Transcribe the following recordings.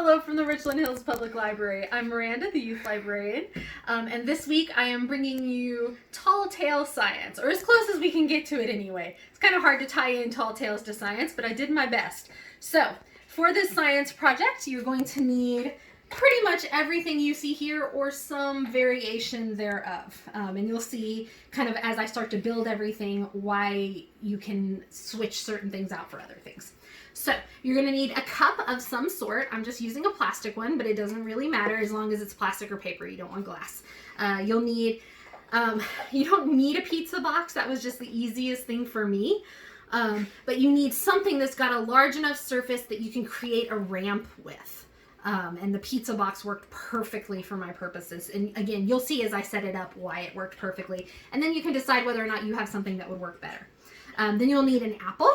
Hello from the Richland Hills Public Library. I'm Miranda, the youth librarian, and this week I am bringing you tall tale science, or as close as we can get to it anyway. It's kind of hard to tie in tall tales to science, but I did my best. So, for this science project, you're going to need pretty much everything you see here or some variation thereof. And you'll see kind of as I start to build everything why you can switch certain things out for other things. So you're going to need a cup of some sort. I'm just using a plastic one, but it doesn't really matter as long as it's plastic or paper. You don't want glass. You'll need, you don't need a pizza box. That was just the easiest thing for me. But you need something that's got a large enough surface that you can create a ramp with. And the pizza box worked perfectly for my purposes. And again, you'll see as I set it up why it worked perfectly. And then you can decide whether or not you have something that would work better. Then you'll need an apple.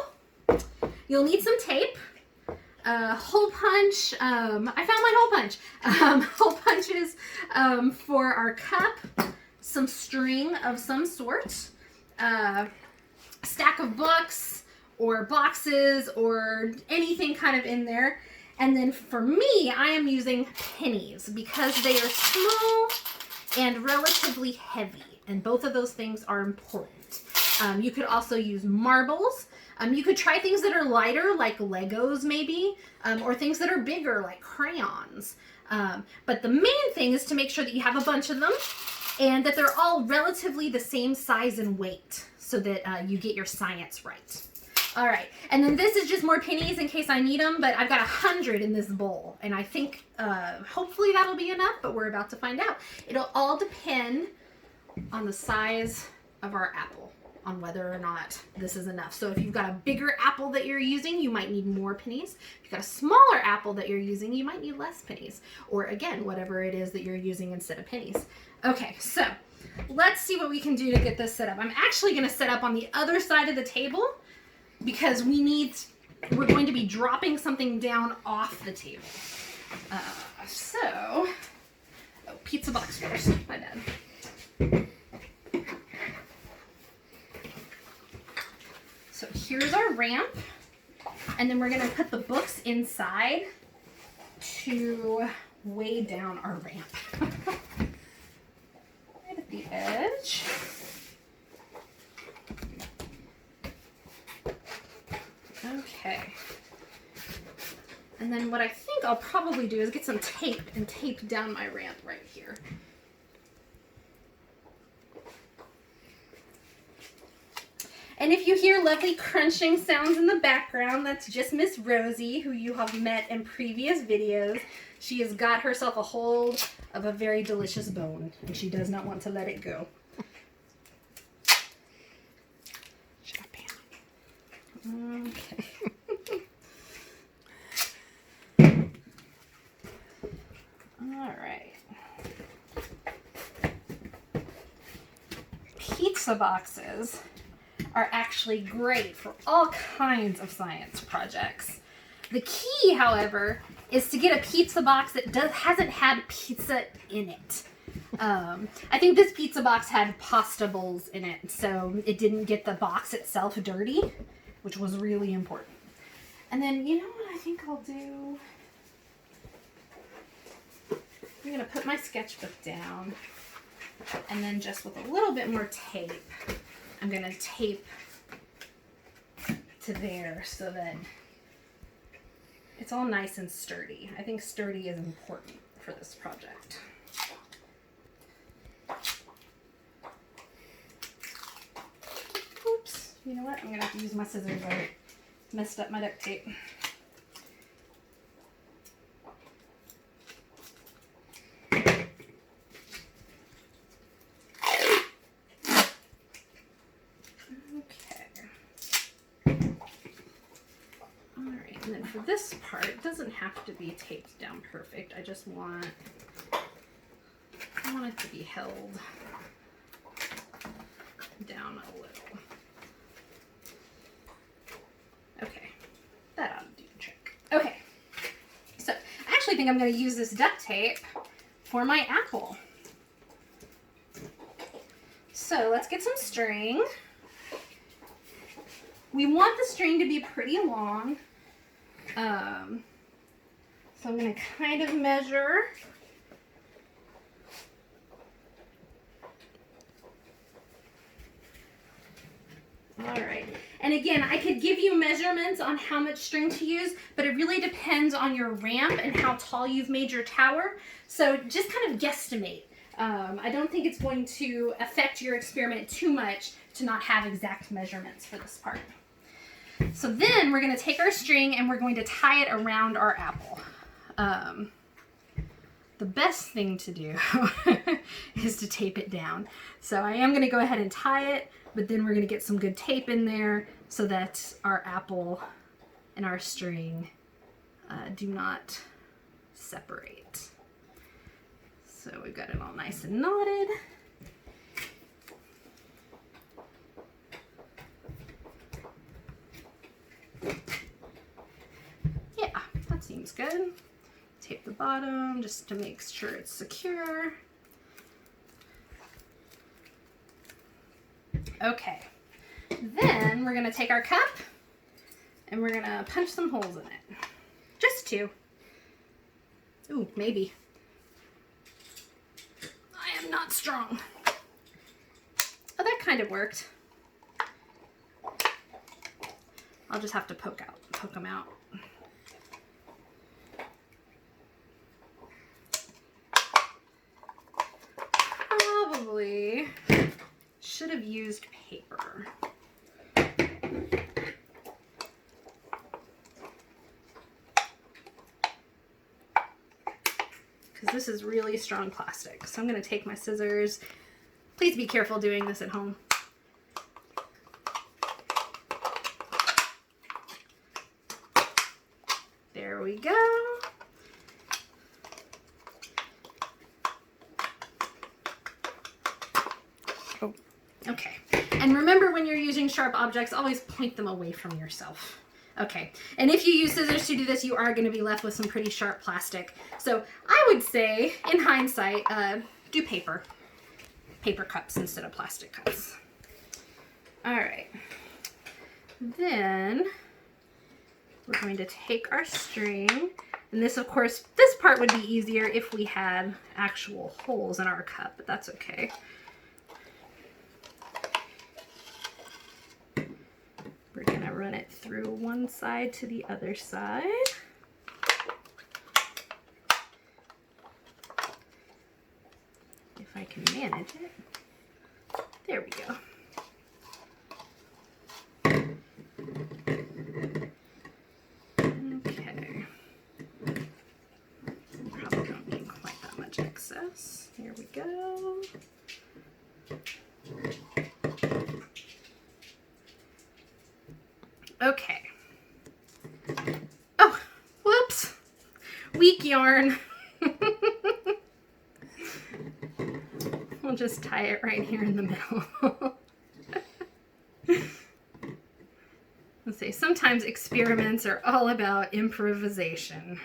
You'll need some tape, hole punch. I found my hole punch. Hole punches for our cup, some string of some sort, a stack of books or boxes or anything kind of in there. And then for me, I am using pennies because they are small and relatively heavy. And both of those things are important. You could also use marbles. You could try things that are lighter, like Legos maybe, or things that are bigger, like crayons. But the main thing is to make sure that you have a bunch of them and that they're all relatively the same size and weight so that you get your science right. All right, and then this is just more pennies in case I need them, but I've got 100 in this bowl, and I think hopefully that'll be enough, but we're about to find out. It'll all depend on the size of our apple, on whether or not this is enough. So if you've got a bigger apple that you're using, you might need more pennies. If you've got a smaller apple that you're using, you might need less pennies. Or again, whatever it is that you're using instead of pennies. Okay, so let's see what we can do to get this set up. I'm actually gonna set up on the other side of the table because we're going to be dropping something down off the table. Pizza box first, my bad. So here's our ramp, and then we're gonna put the books inside to weigh down our ramp. Right at the edge. Okay. And then what I think I'll probably do is get some tape and tape down my ramp right here. And if you hear lovely crunching sounds in the background, that's just Miss Rosie, who you have met in previous videos. She has got herself a hold of a very delicious bone, and she does not want to let it go. Okay. All right. Pizza boxes are actually great for all kinds of science projects. The key, however, is to get a pizza box that hasn't had pizza in it. I think this pizza box had pasta bowls in it, so it didn't get the box itself dirty, which was really important. And then, you know what I think I'll do? I'm gonna put my sketchbook down, and then just with a little bit more tape, I'm going to tape to there so that it's all nice and sturdy. I think sturdy is important for this project. Oops, you know what? I'm going to have to use my scissors. I messed up my duct tape. And then for this part, it doesn't have to be taped down perfect. I just want it to be held down a little. Okay, that ought to do the trick. Okay, so I actually think I'm going to use this duct tape for my apple. So let's get some string. We want the string to be pretty long. So I'm going to kind of measure. All right. And again, I could give you measurements on how much string to use, but it really depends on your ramp and how tall you've made your tower. So just kind of guesstimate. I don't think it's going to affect your experiment too much to not have exact measurements for this part. So then we're going to take our string and we're going to tie it around our apple. The best thing to do is to tape it down. So I am going to go ahead and tie it, but then we're going to get some good tape in there so that our apple and our string do not separate. So we've got it all nice and knotted. Yeah, that seems good. Tape the bottom just to make sure it's secure. Okay, then we're gonna take our cup and we're gonna punch some holes in it. Just two. Ooh, maybe. I am not strong. Oh, that kind of worked. I'll just have to poke them out. Probably should have used paper. Because this is really strong plastic. So I'm going to take my scissors. Please be careful doing this at home. There we go. Oh, okay. And remember, when you're using sharp objects, always point them away from yourself. Okay, and if you use scissors to do this, you are going to be left with some pretty sharp plastic. So I would say, in hindsight, do paper cups instead of plastic cups. All right, then we're going to take our string, and this, of course, this part would be easier if we had actual holes in our cup, but that's okay. We're gonna run it through one side to the other side. If I can manage it. There we go. Okay. Probably don't need quite that much excess. Here we go. Okay. Oh, whoops. Weak yarn. We'll just tie it right here in the middle. Let's see, sometimes experiments are all about improvisation.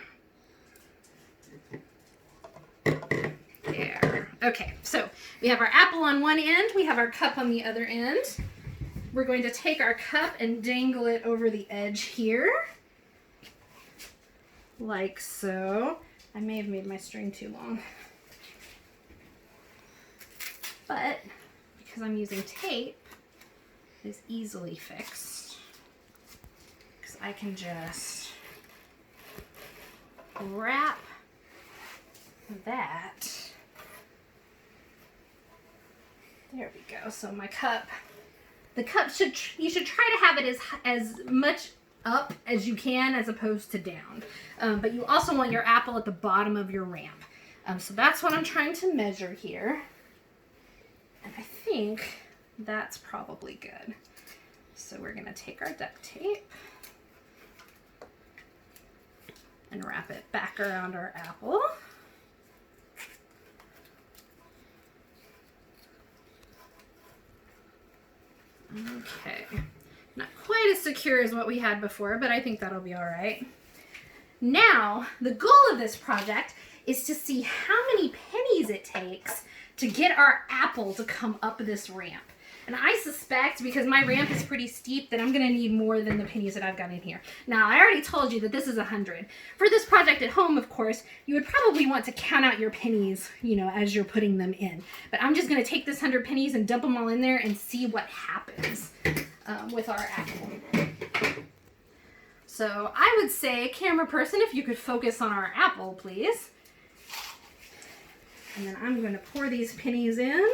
There. Okay, so we have our apple on one end, we have our cup on the other end. We're going to take our cup and dangle it over the edge here. Like so. I may have made my string too long. But because I'm using tape, it is easily fixed. Because I can just wrap that. There we go. So my cup. The cup you should try to have it as much up as you can as opposed to down. But you also want your apple at the bottom of your ramp. So that's what I'm trying to measure here. And I think that's probably good. So we're going to take our duct tape and wrap it back around our apple. Okay, not quite as secure as what we had before, but I think that'll be all right. Now, the goal of this project is to see how many pennies it takes to get our apple to come up this ramp. And I suspect, because my ramp is pretty steep, that I'm going to need more than the pennies that I've got in here. Now, I already told you that this is 100. For this project at home, of course, you would probably want to count out your pennies, you know, as you're putting them in. But I'm just going to take this 100 pennies and dump them all in there and see what happens with our apple. So I would say, camera person, if you could focus on our apple, please. And then I'm going to pour these pennies in.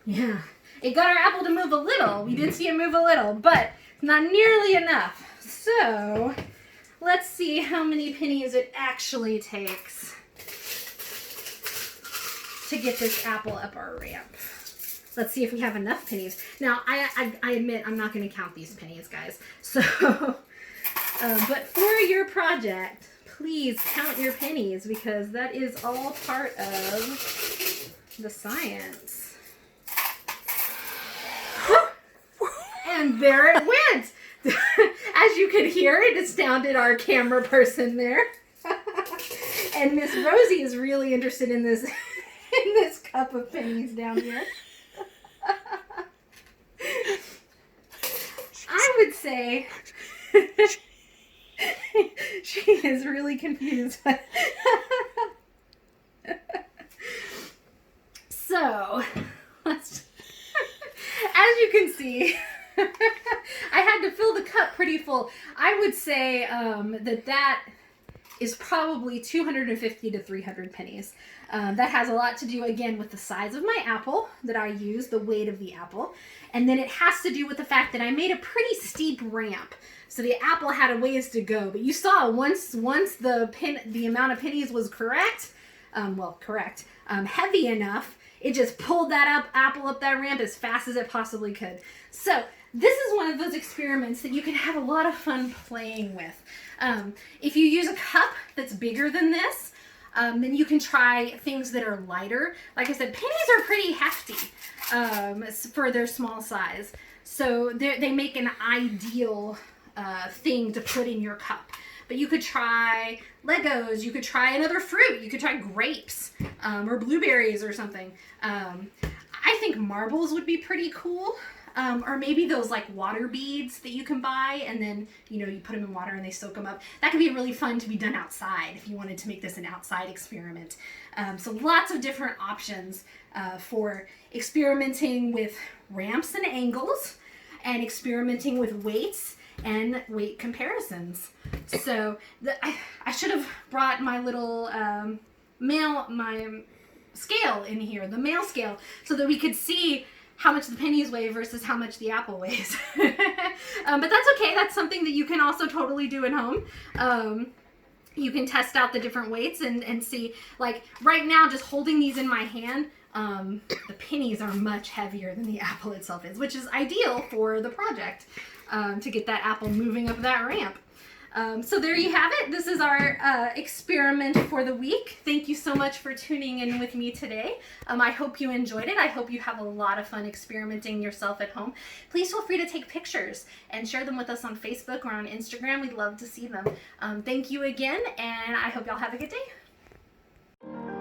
Yeah, it got our apple to move a little. We did see it move a little, but not nearly enough. So let's see how many pennies it actually takes to get this apple up our ramp. Let's see if we have enough pennies. Now, I admit I'm not going to count these pennies, guys. So, but for your project, please count your pennies because that is all part of the science. And there it went. As you could hear, it astounded our camera person there. And Miss Rosie is really interested in this cup of pennies down here. I would say she is really confused. So, let's, as you can see, I had to fill the cup pretty full. I would say that is probably 250 to 300 pennies. That has a lot to do, again, with the size of my apple that I use, the weight of the apple. And then it has to do with the fact that I made a pretty steep ramp. So the apple had a ways to go. But you saw once the amount of pennies was correct, heavy enough, it just pulled that apple up that ramp as fast as it possibly could. So this is one of those experiments that you can have a lot of fun playing with. If you use a cup that's bigger than this, then you can try things that are lighter. Like I said, pennies are pretty hefty for their small size. So they make an ideal thing to put in your cup. But you could try Legos, you could try another fruit, you could try grapes or blueberries or something. I think marbles would be pretty cool. Or maybe those like water beads that you can buy and then, you know, you put them in water and they soak them up. That could be really fun to be done outside if you wanted to make this an outside experiment. So lots of different options for experimenting with ramps and angles and experimenting with weights and weight comparisons. So I should have brought my little my scale in here, the mail scale, so that we could see how much the pennies weigh versus how much the apple weighs. But that's okay. That's something that you can also totally do at home. You can test out the different weights and see, like right now, just holding these in my hand, the pennies are much heavier than the apple itself is, which is ideal for the project to get that apple moving up that ramp. So there you have it. This is our experiment for the week. Thank you so much for tuning in with me today. I hope you enjoyed it. I hope you have a lot of fun experimenting yourself at home. Please feel free to take pictures and share them with us on Facebook or on Instagram. We'd love to see them. Thank you again, and I hope y'all have a good day.